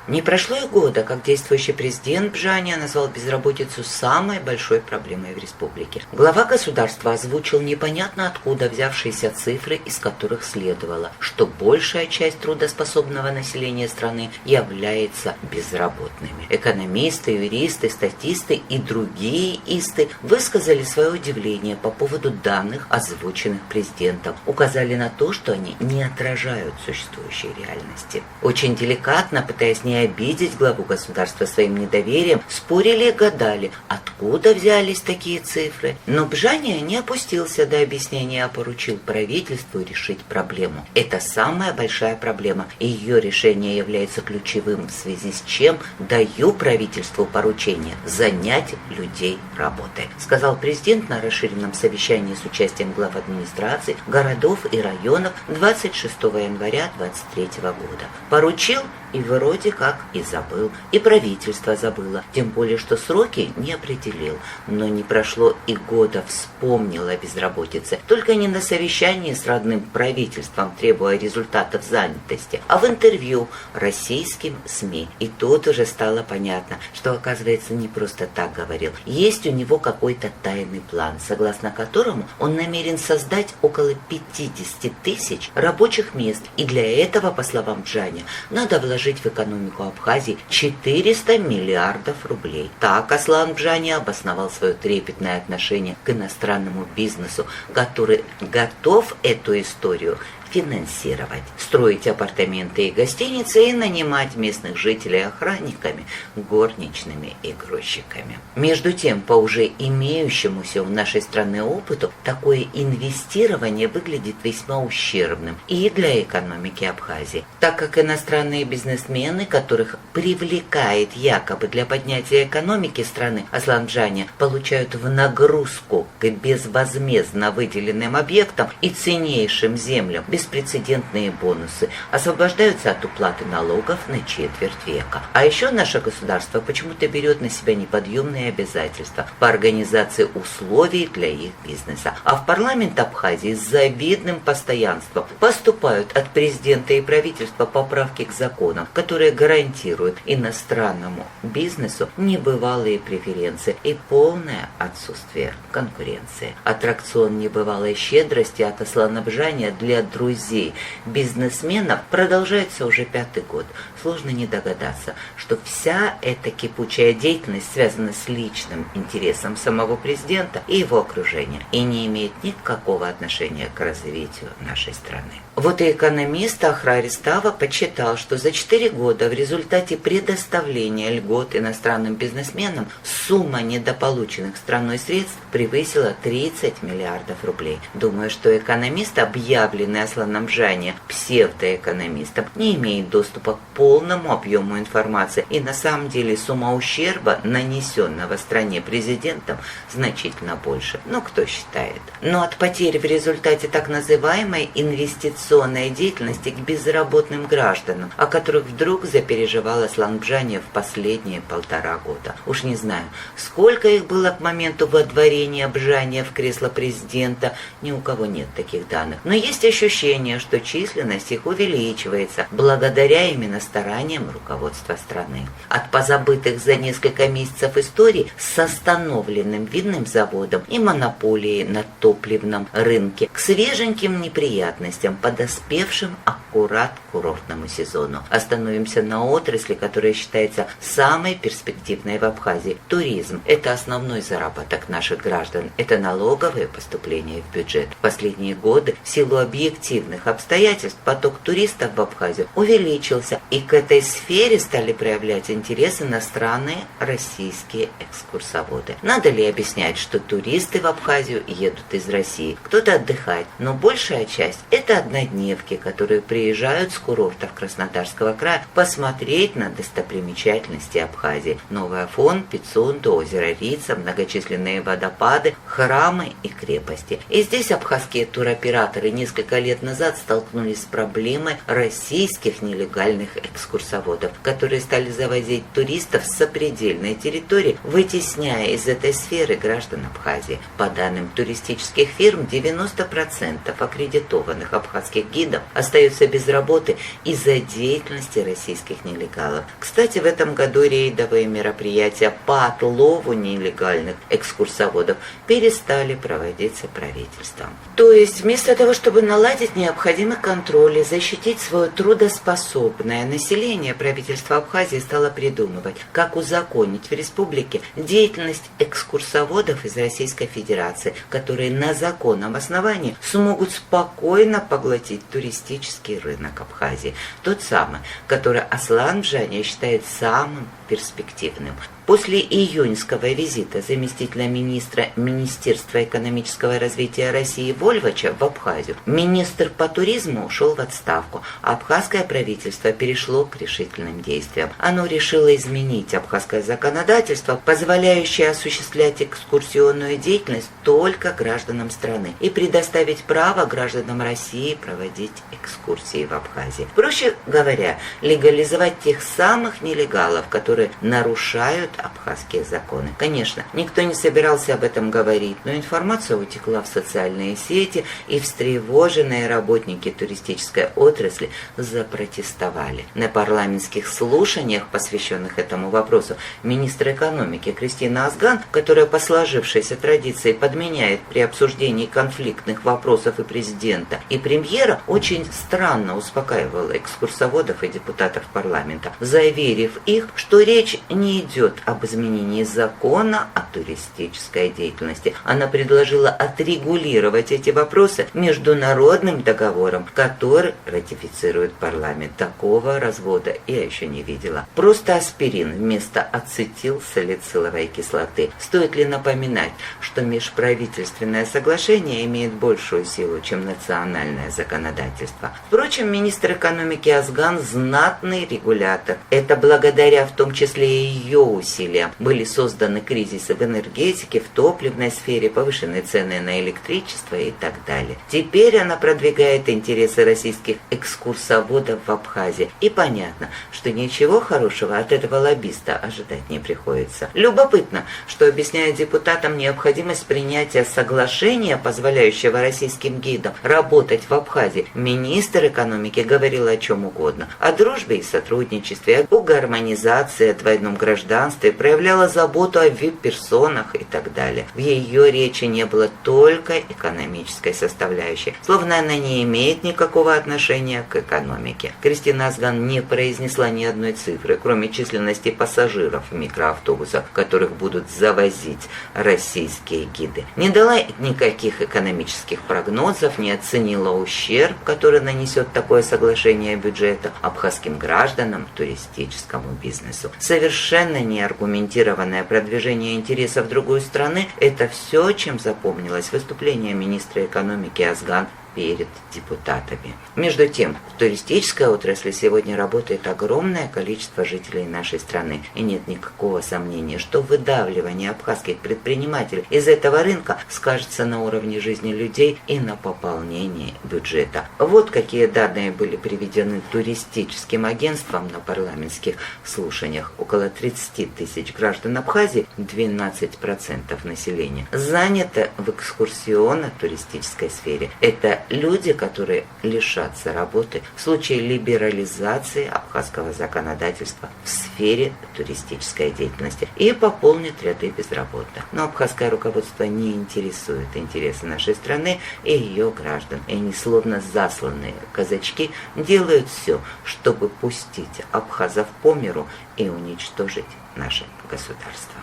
Не прошло и года, как действующий президент Бжания назвал безработицу самой большой проблемой в республике. Глава государства озвучил непонятно откуда взявшиеся цифры, из которых следовало, что большая часть трудоспособного населения страны является безработными. Экономисты, юристы, статисты и другие исты высказали свое удивление по поводу данных, озвученных президентом, указали на то, что они не отражают существующей реальности. Очень деликатно, пытаясь не обидеть главу государства своим недоверием, спорили и гадали, откуда взялись такие цифры. Но Бжания не опустился до объяснения, а поручил правительству решить проблему. Это самая большая проблема, и ее решение является ключевым, в связи с чем даю правительству поручение занять людей работой, сказал президент на расширенном совещании с участием глав администраций, городов и районов 26 января 2023 года. Поручил и вроде как и забыл, и правительство забыло, тем более, что сроки не определил. Но не прошло и года, вспомнил о безработице, только не на совещании с родным правительством, требуя результатов занятости, а в интервью российским СМИ. И тут уже стало понятно, что, оказывается, не просто так говорил. Есть у него какой-то тайный план, согласно которому он намерен создать около 50 тысяч рабочих мест. И для этого, по словам Бжания, надо вложить в экономику Абхазии 400 миллиардов рублей. Так Аслан Бжания обосновал свое трепетное отношение к иностранному бизнесу, который готов эту историю финансировать, строить апартаменты и гостиницы и нанимать местных жителей охранниками, горничными и грузчиками. Между тем, по уже имеющемуся в нашей стране опыту, такое инвестирование выглядит весьма ущербным и для экономики Абхазии, так как иностранные бизнесмены, которых привлекает якобы для поднятия экономики страны Аслан Бжания, получают в нагрузку к безвозмездно выделенным объектам и ценнейшим землям беспрецедентные бонусы, освобождаются от уплаты налогов на четверть века. А еще наше государство почему-то берет на себя неподъемные обязательства по организации условий для их бизнеса. А в парламент Абхазии с завидным постоянством поступают от президента и правительства поправки к законам, которые гарантируют иностранному бизнесу небывалые преференции и полное отсутствие конкуренции. Аттракцион небывалой щедрости от Аслана Бжания для друзей бизнесменов продолжается уже 5-й год. Сложно не догадаться, что вся эта кипучая деятельность связана с личным интересом самого президента и его окружения и не имеет никакого отношения к развитию нашей страны. Вот и экономист Ахра Арестава подсчитал, что за 4 года в результате предоставления льгот иностранным бизнесменам сумма недополученных страной средств превысила 30 миллиардов рублей. Думаю, что экономист, объявленный Асланом Бжания псевдоэкономистом, не имеет доступа к полному объему информации, и на самом деле сумма ущерба, нанесенного стране президентом, значительно больше. Но кто считает? Но от потерь в результате так называемой инвестиционной деятельности к безработным гражданам, о которых вдруг запереживал Аслан Бжания в последние 1,5 года. Уж не знаю, сколько их было к моменту водворения Бжания в кресло президента, ни у кого нет таких данных. Но есть ощущение, что численность их увеличивается благодаря именно стараниям руководства страны. От позабытых за несколько месяцев историй с остановленным винным заводом и монополией на топливном рынке к свеженьким неприятностям, подоспевшим аккурат к курортному сезону. Остановимся на отрасли, которая считается самой перспективной в Абхазии. Туризм – это основной заработок наших граждан, это налоговые поступления в бюджет. В последние годы в силу объективных обстоятельств поток туристов в Абхазию увеличился, и к этой сфере стали проявлять интерес иностранные российские экскурсоводы. Надо ли объяснять, что туристы в Абхазию едут из России? Кто-то отдыхать, но большая часть – это однодневки, которые приезжают с курортов Краснодарского края посмотреть на достопримечательности Абхазии. Новый Афон, Пицунду, озеро Рица, многочисленные водопады, храмы и крепости. И здесь абхазские туроператоры несколько лет назад столкнулись с проблемой российских нелегальных экскурсоводов, которые стали завозить туристов с сопредельной территории, вытесняя из этой сферы граждан Абхазии. По данным туристических фирм, 90% аккредитованных абхазских гидов остаются без работы из-за деятельности российских нелегалов. Кстати, в этом году рейдовые мероприятия по отлову нелегальных экскурсоводов перестали проводиться правительством. То есть, вместо того, чтобы наладить необходимый контроль и защитить свое трудоспособное население, правительство Абхазии стало придумывать, как узаконить в республике деятельность экскурсоводов из Российской Федерации, которые на законном основании смогут спокойно поглотить туристический рынок Абхазии. Тот самый, который Аслан Бжаня считает самым перспективным. После июньского визита заместителя министра Министерства экономического развития России Вольвача в Абхазию министр по туризму ушел в отставку, а абхазское правительство перешло к решительным действиям. Оно решило изменить абхазское законодательство, позволяющее осуществлять экскурсионную деятельность только гражданам страны, и предоставить право гражданам России проводить экскурсии в Абхазии. Проще говоря, легализовать тех самых нелегалов, которые нарушают абхазские законы. Конечно, никто не собирался об этом говорить, но информация утекла в социальные сети, и встревоженные работники туристической отрасли запротестовали. На парламентских слушаниях, посвященных этому вопросу, министр экономики Кристина Азган, которая по сложившейся традиции подменяет при обсуждении конфликтных вопросов и президента, и премьера, очень странно успокаивала экскурсоводов и депутатов парламента, заверив их, что речь не идет об изменении закона о туристической деятельности. Она предложила отрегулировать эти вопросы международным договором, который ратифицирует парламент. Такого развода я еще не видела. Просто аспирин вместо ацетилсалициловой кислоты. Стоит ли напоминать, что межправительственное соглашение имеет большую силу, чем национальное законодательство? Впрочем, министр экономики Азган знатный регулятор. Это благодаря в том числе и ее усилиям были созданы кризисы в энергетике, в топливной сфере, повышенные цены на электричество и так далее. Теперь она продвигает интересы российских экскурсоводов в Абхазии. И понятно, что ничего хорошего от этого лоббиста ожидать не приходится. Любопытно, что объясняет депутатам необходимость принятия соглашения, позволяющего российским гидам работать в Абхазии. Министр экономики говорил о чем угодно. О дружбе и сотрудничестве, о гармонизации, о двойном гражданстве, проявляла заботу о вип-персонах и так далее. В ее речи не было только экономической составляющей, словно она не имеет никакого отношения к экономике. Кристина Азган не произнесла ни одной цифры, кроме численности пассажиров в микроавтобусах, которых будут завозить российские гиды. Не дала никаких экономических прогнозов, не оценила ущерб, который нанесет такое соглашение бюджета абхазским гражданам, туристическому бизнесу. Совершенно неаргументированное продвижение интересов другой страны – это все, чем запомнилось выступление министра экономики Азган перед депутатами. Между тем, в туристической отрасли сегодня работает огромное количество жителей нашей страны, и нет никакого сомнения, что выдавливание абхазских предпринимателей из этого рынка скажется на уровне жизни людей и на пополнении бюджета. Вот какие данные были приведены туристическим агентством на парламентских слушаниях. Около 30 тысяч граждан Абхазии, 12% населения, занято в экскурсионно-туристической сфере. Это люди, которые лишатся работы в случае либерализации абхазского законодательства в сфере туристической деятельности и пополнят ряды безработных. Но абхазское руководство не интересует интересы нашей страны и ее граждан. И они, словно засланные казачки, делают все, чтобы пустить абхазов по миру и уничтожить наше государство.